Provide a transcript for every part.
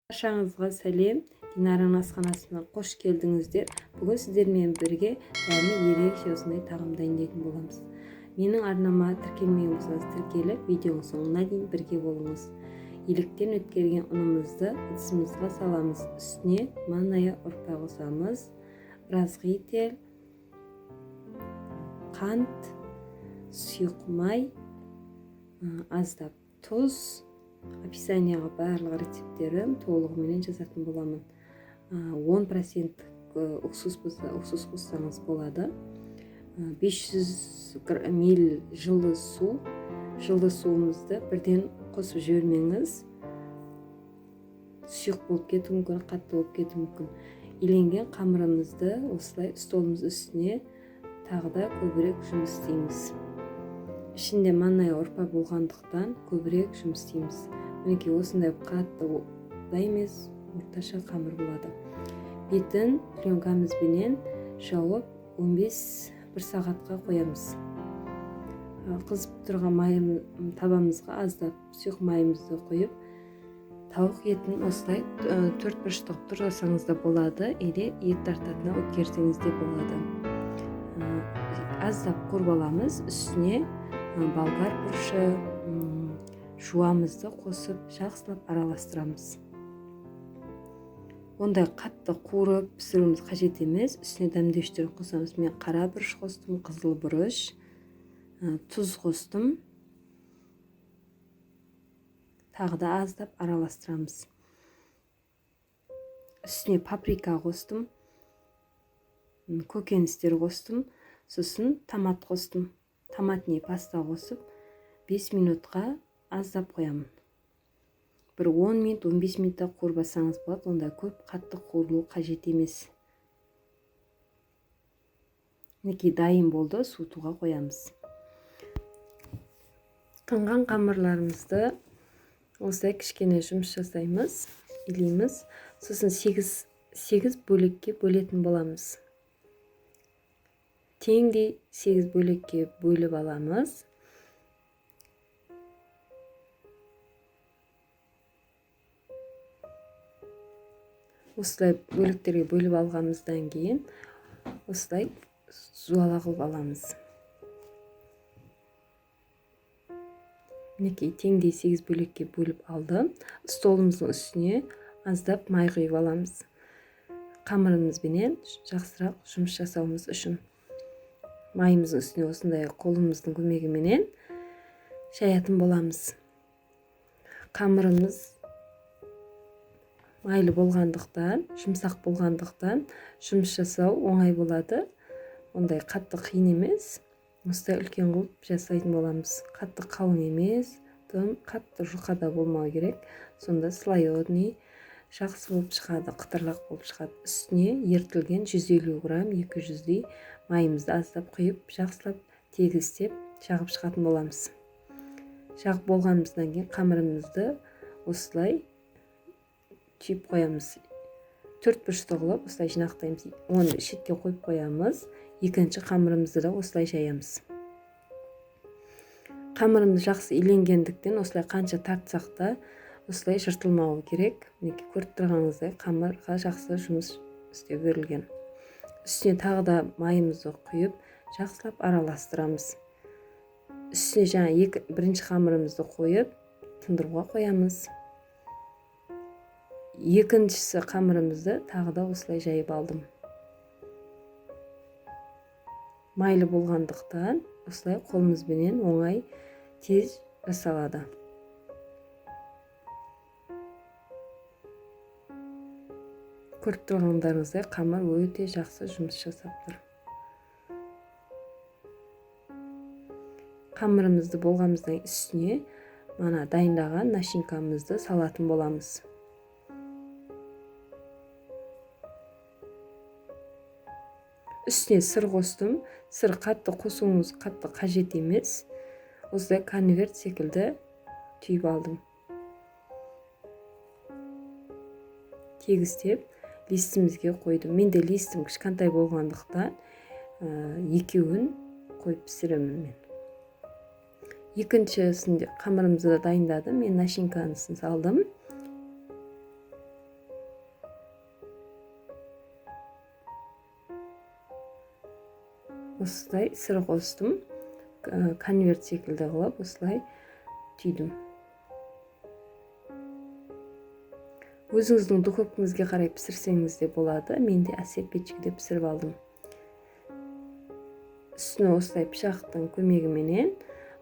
Баршаңызға сәлем. Динараның асханасына қош келдіңіздер. Бүгін сіздермен бірге дәмі ерекше осындай тағам дайындайтын боламыз. Менің арнама тіркелмеген болсаңыз тіркеліп, видеоның соңына дейін бірге болыңыз. Електен өткерген ұнымызды ыдысымызға саламыз. Үстіне манная ұрпа қосамыз. Разғитель, қант, сұйық май, аздап тұз. Описанияға барлық рецептерім толығымен жазатын боламын. 10% уксус болса, уксус қоссаңыз болады. 500 мл жылы су. Жылы суымызды бірден қосып жібермеңіз. Сұйық болып кетуі мүмкін, қатты болып кетуі мүмкін. Иленген қамырымызды осылай столымыз үстіне тағы да көбірек жұмыс істейміз. Ішінде манная ұрпа болғандықтан көбірек жұмыс істейміз. Мінекей осындай қатты да емес, орташа қамыр болады. Бетін пленкамызбенен жауып 15-1 сағатқа қоямыз. Қызып тұрған табамызға аздап сұйық майымызды қойып, тауық етін осылай 4 бұрыштық тұрсаңыз да болады, или ет тартатына өткерсеңіз де болады. Аздап қорбаламыз, үстіне болгар бұрышы, жуамызды қосып жақсылап араластырамыз. Ондай қатты қуырып пісіруіміз қажет емес. Үстіне дәмдеуіштерін қосамыз. Мен қара бұрыш қостым, қызыл бұрыш, тұз қостым. Тағы да аздап араластырамыз. Үстіне паприка қостым, көкөністер қостым, сосын томат қостым. Томатный паста қосып 5 минутқа аздап қоямын. Бір 10 минут, 15 минутта қуырбасаңыз болады, онда көп қатты қуырылу қажет емес. Мінекей дайын болды, суытуға қоямыз. Қанған қамырларымызды осылай кішкене жұмыс жасаймыз, илейміз. Сосын 8 бөлікке бөлетін боламыз. Теңдей 8 бөлікке бөліп аламыз. Осылай бөліктерге бөліп алғанымыздан кейін осылай жуала қылып аламыз. Мінекей теңдей 8 бөлікке бөліп алдым. Столымыздың үстіне аздап май құйып аламыз. Қамырымызбенен жақсырақ жұмыс жасауымыз үшін. Майымыздың үстіне осындай қолымыздың көмегіменен шаятын боламыз. Қамырымыз майлы болғандықтан, жұмсақ болғандықтан жұмыс жасау оңай болады. Ондай қатты қиын емес. Осылай үлкен қылып жасайтын боламыз. Қатты қалың емес, тым қатты жұқа да болмау керек. Сонда слоеный жақсы болып шығады, қытырлақ болып шығады. Үстіне ертілген 150 грамм 200-дей майымызды аздап құйып, жақсылап тегістеп жағып шығатын боламыз. Жағып болғанымыздан кейін қамырымызды осылай түйіп қоямыз. 4 бұрышты қылып осылай жинақтаймыз. Оны шетке қойып қоямыз. Екінші қамырымызды да осылай жаямыз. Қамырымыз жақсы иленгендіктен осылай қанша тартсақ та осылай жыртылмауы керек. Мінекей көріп тұрғаныңыздай қамырға жақсы жұмыс істеп берілген. Үстіне тағы да майымызды құйып, жақсылап араластырамыз. Үстіне жаңа бірінші қамырымызды қойып, тындыруға қоямыз. Екіншісі қамырымызды тағы да осылай жайып алдым. Майлы болғандықтан осылай қолымызбенен оңай тез жасалады. Көріп тұрғандарыңыздай қамыр өте жақсы жұмыс жасап тұр. Қамырымызды болғанымыздан үстіне мана дайындаған начинкамызды салатын боламыз. Үстіне сыр қостым. Сыр қатты қосуыңыз қатты қажет емес. Осылай конверт секілді түйіп алдым. Тегістеп листімізге қойдым. Менде листім кішкентай болғандықтан екеуін қойып пісіремін мен. Екіншісінде қамырымызды дайындадым. Мен начинкасын салдым. осылай сыр қостым. Конверт секілді қылып осылай түйдім. Өзіңіздің духовкаңызға қарай пісірсеңіз де болады. Мен де әсер печкеде пісіріп алдым. Үстіне осылай пышақтың көмегіменен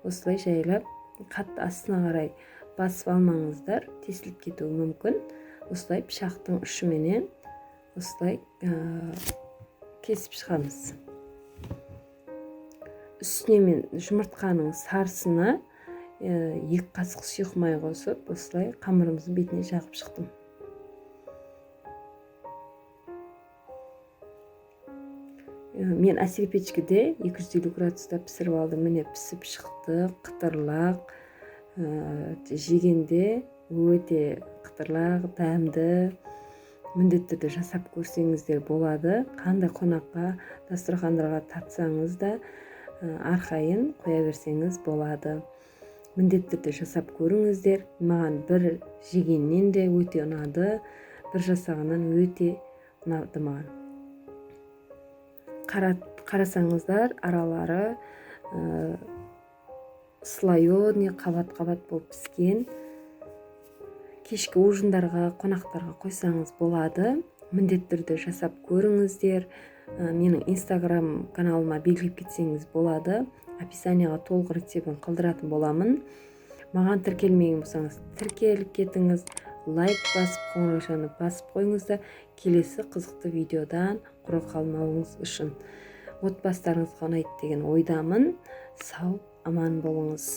осылай жайлап қатты астына қарай басып алмаңыздар, тесіліп кетуі мүмкін. Осылай пышақтың ұшыменен осылай кесіп шығамыз. Үстіне мен жұмыртқаның сарысына 2 қасық сұйық май қосып, осылай қамырымыздың бетіне жағып шықтым. Мен әсер печкеде 250 градуста пісіріп алдым. Міне пісіп шықты, қытырлақ, жегенде өте қытырлақ, дәмді. Міндетті түрде жасап көрсеңіздер болады. Қандай қонаққа, дастархандарға тартсаңыз да арқайын қоя берсеңіз болады. Міндетті түрде жасап көріңіздер. Маған бір жегеннен де өте ұнады, бір жасағаннан өте ұнады маған. Қарасаңыздар, аралары слоеный қабат-қабат болып піскен. Кешкі ужиндарға, қонақтарға қойсаңыз болады. Міндетті түрде жасап көріңіздер. Менің инстаграм каналыма белгілеп кетсеңіз болады. Описанияға толық рецептін қалдыратын боламын. Маған тіркелмеген болсаңыз, тіркеліп кетіңіз. Лайк басып, қоңыраушаны басып қойыңыздар. Келесі қызықты видеодан құр қалмауыңыз үшін. Отбасыларыңызға ұнайды деген ойдамын. Сау, аман болыңыз.